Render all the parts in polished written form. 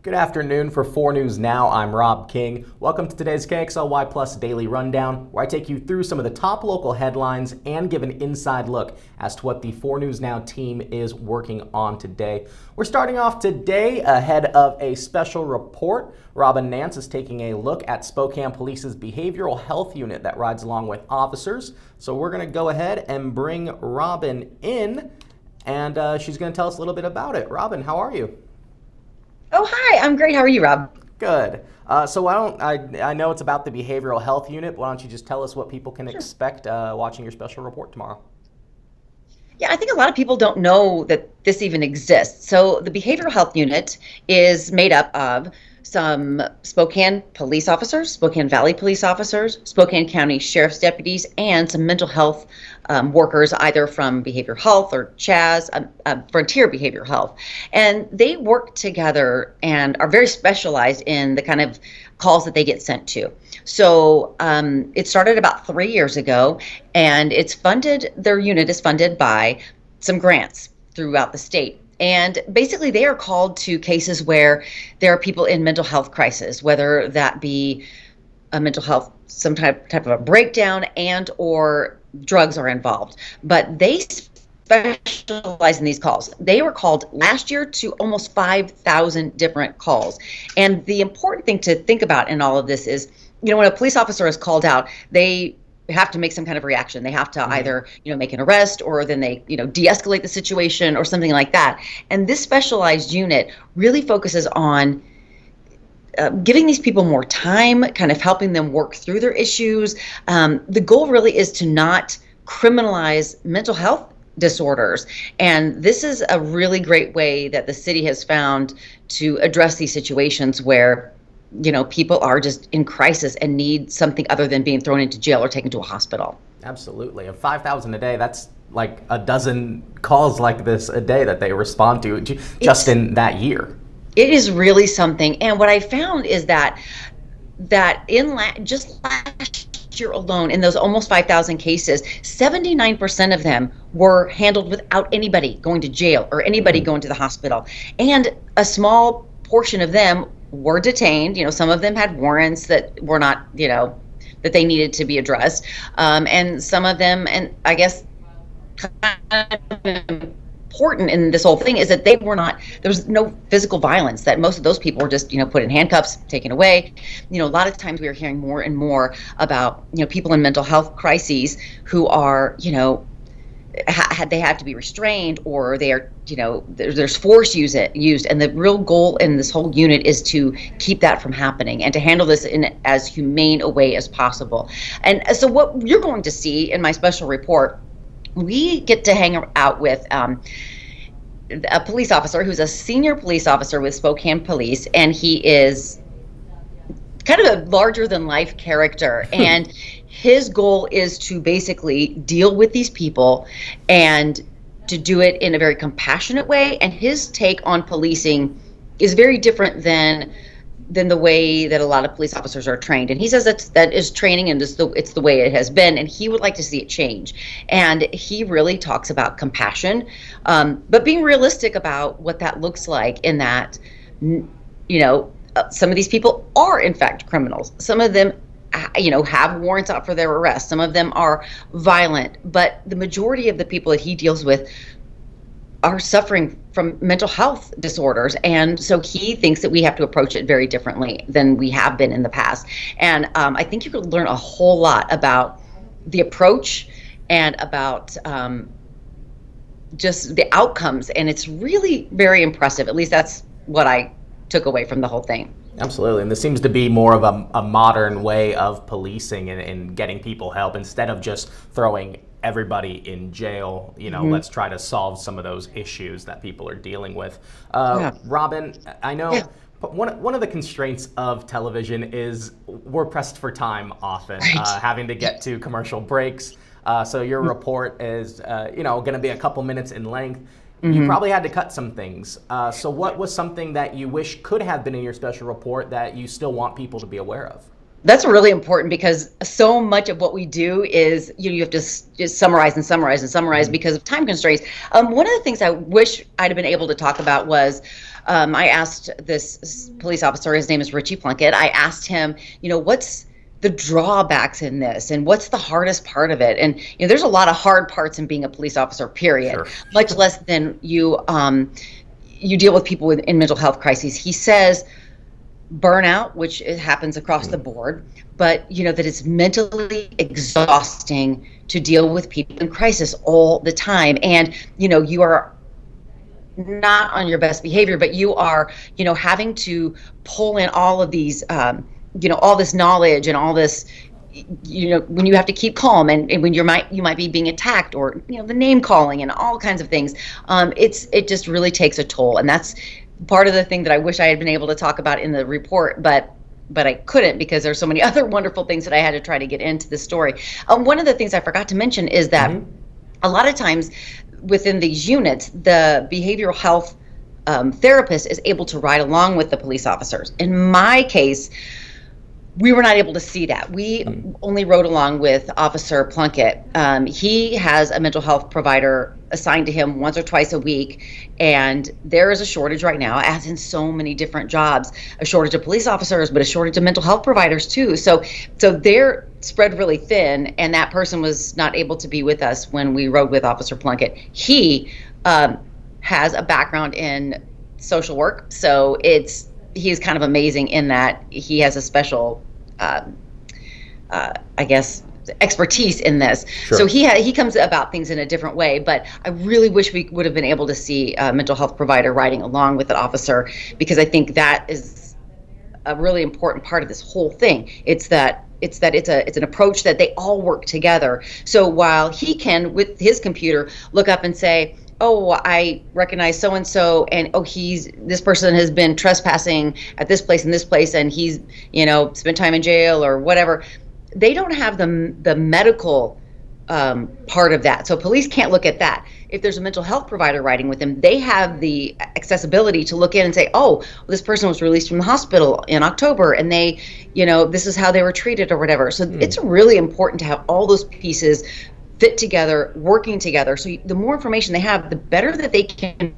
Good afternoon. For 4 News Now, I'm Rob King. Welcome to today's KXLY Plus Daily Rundown, where I take you through some of the top local headlines and give an inside look as to what the 4 News Now team is working on today. We're starting off today ahead of a special report. Robyn Nance is taking a look at Spokane Police's behavioral health unit that rides along with officers. So we're going to go ahead and bring Robyn in, and she's going to tell us a little bit about it. Robyn, how are you? Oh, hi. I'm great. How are you, Rob? Good. So I know it's about the behavioral health unit, but why don't you just tell us what people can Sure. expect watching your special report tomorrow? Yeah, I think a lot of people don't know that this even exists. So the behavioral health unit is made up of some Spokane police officers, Spokane Valley police officers, Spokane County sheriff's deputies, and some mental health workers, either from behavioral health or CHAZ, Frontier Behavioral Health. And they work together and are very specialized in the kind of calls that they get sent to. So it started about 3 years ago, and their unit is funded by some grants throughout the state. And basically, they are called to cases where there are people in mental health crisis, whether that be a mental health, some type of a breakdown, and or drugs are involved. But they specialize in these calls. They were called last year to almost 5,000 different calls. And the important thing to think about in all of this is, when a police officer is called out, they have to make some kind of reaction. They have to either, make an arrest, or then they, de-escalate the situation or something like that. And this specialized unit really focuses on giving these people more time, kind of helping them work through their issues. The goal really is to not criminalize mental health disorders. And this is a really great way that the city has found to address these situations where people are just in crisis and need something other than being thrown into jail or taken to a hospital. Absolutely. And 5,000 a day, that's like a dozen calls like this a day that they respond to just in that year. It is really something. And what I found is that just last year alone, in those almost 5,000 cases, 79% of them were handled without anybody going to jail or anybody going to the hospital. And a small portion of them were detained. Some of them had warrants that were not, that they needed to be addressed. And some of them, and I guess kind of important in this whole thing, is that there was no physical violence, that most of those people were just, put in handcuffs, taken away. A lot of times we are hearing more and more about, people in mental health crises who are, they have to be restrained, or they are, there's force used. And the real goal in this whole unit is to keep that from happening and to handle this in as humane a way as possible. And so what you're going to see in my special report, we get to hang out with a police officer who's a senior police officer with Spokane Police, and he is kind of a larger than life character. And his goal is to basically deal with these people and to do it in a very compassionate way. And his take on policing is very different than the way that a lot of police officers are trained. And he says that is training, and it's the way it has been, and he would like to see it change. And he really talks about compassion, but being realistic about what that looks like, in that, some of these people are in fact criminals. Some of them have warrants out for their arrest. Some of them are violent, but the majority of the people that he deals with are suffering from mental health disorders. And so he thinks that we have to approach it very differently than we have been in the past. And I think you could learn a whole lot about the approach and about just the outcomes. And it's really very impressive. At least that's what I took away from the whole thing. Absolutely. And this seems to be more of a modern way of policing and getting people help, instead of just throwing everybody in jail. Let's try to solve some of those issues that people are dealing with. Robyn, I know one of the constraints of television is we're pressed for time often, having to get to commercial breaks. So your report is, going to be a couple minutes in length. You probably had to cut some things. So what was something that you wish could have been in your special report that you still want people to be aware of? That's really important because so much of what we do is you have to just summarize and summarize and summarize because of time constraints. One of the things I wish I'd have been able to talk about was I asked this police officer, his name is Richie Plunkett. I asked him, what's the drawbacks in this and what's the hardest part of it? And there's a lot of hard parts in being a police officer, period. Sure. Much less than you deal with people in mental health crises. He says burnout, which it happens across the board, but that it's mentally exhausting to deal with people in crisis all the time. And you are not on your best behavior, but you are having to pull in all of these all this knowledge and all this when you have to keep calm and when you might be being attacked or the name calling and all kinds of things. It just really takes a toll, and that's part of the thing that I wish I had been able to talk about in the report, but I couldn't because there's so many other wonderful things that I had to try to get into the story. One of the things I forgot to mention is that a lot of times within these units, the behavioral health therapist is able to ride along with the police officers. In my case, we were not able to see that. We only rode along with Officer Plunkett. He has a mental health provider assigned to him once or twice a week, and there is a shortage right now, as in so many different jobs, a shortage of police officers, but a shortage of mental health providers too. So they're spread really thin, and that person was not able to be with us when we rode with Officer Plunkett. He has a background in social work, so he's kind of amazing in that he has a special, expertise in this. Sure. So he comes about things in a different way, but I really wish we would have been able to see a mental health provider riding along with an officer, because I think that is a really important part of this whole thing. It's an approach that they all work together. So while he can, with his computer, look up and say, oh, I recognize so-and-so, and this person has been trespassing at this place and this place, and he's, spent time in jail or whatever. They don't have the medical part of that. So police can't look at that. If there's a mental health provider riding with them, they have the accessibility to look in and say, oh, this person was released from the hospital in October, and they, this is how they were treated or whatever. So it's really important to have all those pieces fit together, working together. So the more information they have, the better that they can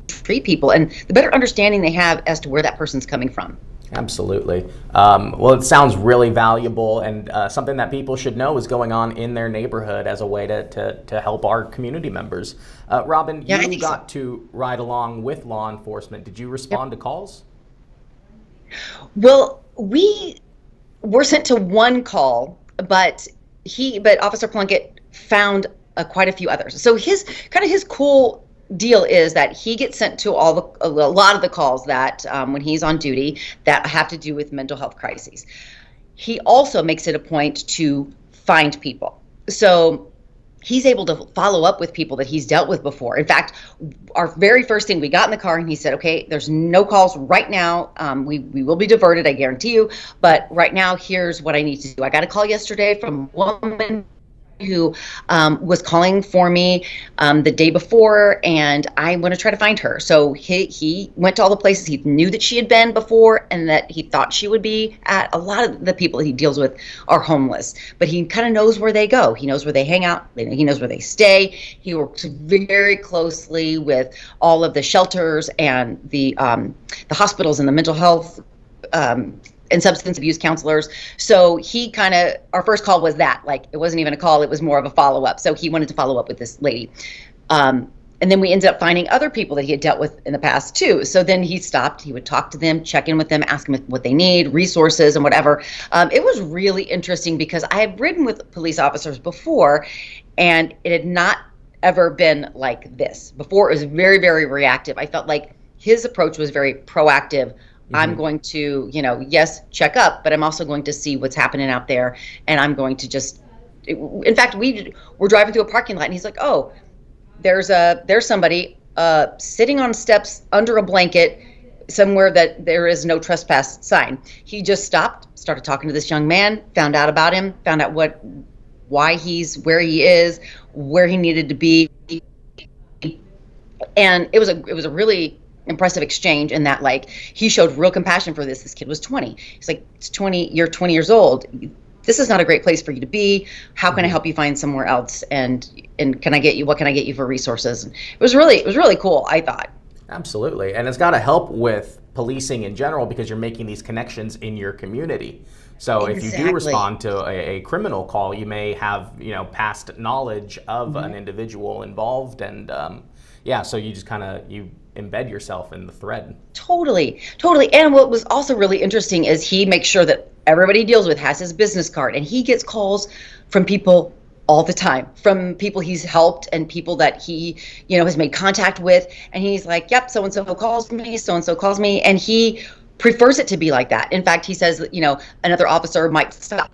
treat people and the better understanding they have as to where that person's coming from. Absolutely. Well, it sounds really valuable and something that people should know is going on in their neighborhood as a way to help our community members. Robyn, you got to ride along with law enforcement. Did you respond to calls? Well, we were sent to one call, but Officer Plunkett found quite a few others. So his cool deal is that he gets sent to a lot of the calls that when he's on duty that have to do with mental health crises. He also makes it a point to find people. So he's able to follow up with people that he's dealt with before. In fact, our very first thing, we got in the car and he said, okay, there's no calls right now. We will be diverted, I guarantee you. But right now, here's what I need to do. I got a call yesterday from a woman who was calling for me the day before, and I want to try to find her. So he went to all the places he knew that she had been before and that he thought she would be at. A lot of the people he deals with are homeless, but he kind of knows where they go. He knows where they hang out. He knows where they stay. He works very closely with all of the shelters and the hospitals and the mental health and substance abuse counselors. So our first call was that, like, it wasn't even a call, it was more of a follow-up. So he wanted to follow up with this lady. And then we ended up finding other people that he had dealt with in the past too. So then he stopped, he would talk to them, check in with them, ask them what they need, resources and whatever. It was really interesting because I had ridden with police officers before and it had not ever been like this. Before it was very, very reactive. I felt like his approach was very proactive. I'm going to, yes, check up, but I'm also going to see what's happening out there. And I'm going to in fact, we're driving through a parking lot and he's like, oh, there's somebody sitting on steps under a blanket somewhere that there is no trespass sign. He just stopped, started talking to this young man, found out about him, found out why he's where he is, where he needed to be. And it was a really impressive exchange in that, like, he showed real compassion for this. This kid was 20. He's like, it's 20, you're 20 years old. This is not a great place for you to be. How can I help you find somewhere else? And what can I get you for resources? And it was really cool, I thought. Absolutely. And it's got to help with policing in general because you're making these connections in your community. So if you do respond to a criminal call, you may have, past knowledge of an individual involved. And so you just you embed yourself in the thread. Totally. And what was also really interesting is he makes sure that everybody he deals with has his business card, and he gets calls from people all the time, from people he's helped and people that he, has made contact with. And he's like, yep, so-and-so calls me, so-and-so calls me. And he prefers it to be like that. In fact, he says that, another officer might stop.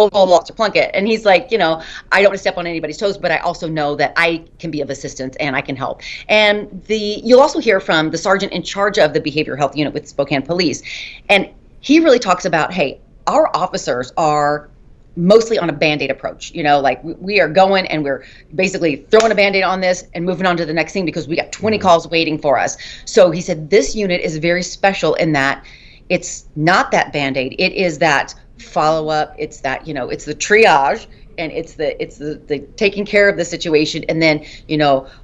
Walter Plunkett. And he's like, I don't want to step on anybody's toes, but I also know that I can be of assistance and I can help. And you'll also hear from the sergeant in charge of the behavioral health unit with Spokane Police. And he really talks about, hey, our officers are mostly on a Band-Aid approach. Like we are going and we're basically throwing a Band-Aid on this and moving on to the next thing because we got 20 calls waiting for us. So he said this unit is very special in that it's not that Band-Aid. It is that follow-up. It's that, it's the triage, and it's the taking care of the situation, and then,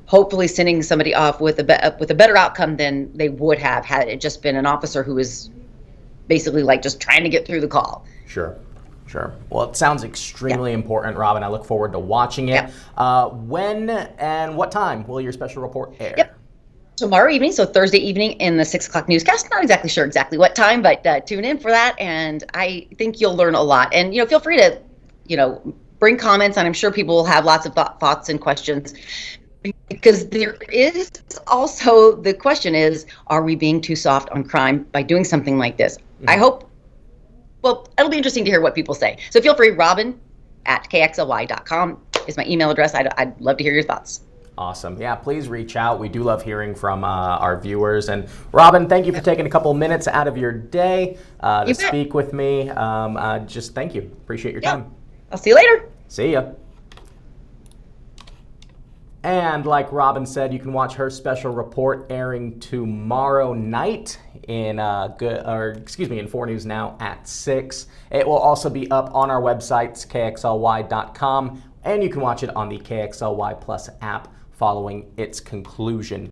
hopefully sending somebody off with a better outcome than they would have had it just been an officer who was basically like just trying to get through the call. Sure. Well, it sounds extremely important, Robyn. I look forward to watching it. When and what time will your special report air? Yep. Tomorrow evening, so Thursday evening in the 6 o'clock newscast. Not exactly sure what time, but tune in for that, and I think you'll learn a lot. And feel free to, bring comments, and I'm sure people will have lots of thoughts and questions. Because there is also the question is, are we being too soft on crime by doing something like this? I hope. Well, it'll be interesting to hear what people say. So feel free. Robyn at KXLY.com is my email address. I'd love to hear your thoughts. Awesome. Yeah, please reach out. We do love hearing from our viewers. And Robyn, thank you for taking a couple minutes out of your day to speak with me. Just thank you. Appreciate your time. I'll see you later. See ya. And like Robyn said, you can watch her special report airing tomorrow night in 4 News Now at 6. It will also be up on our websites, KXLY.com, and you can watch it on the KXLY Plus app following its conclusion.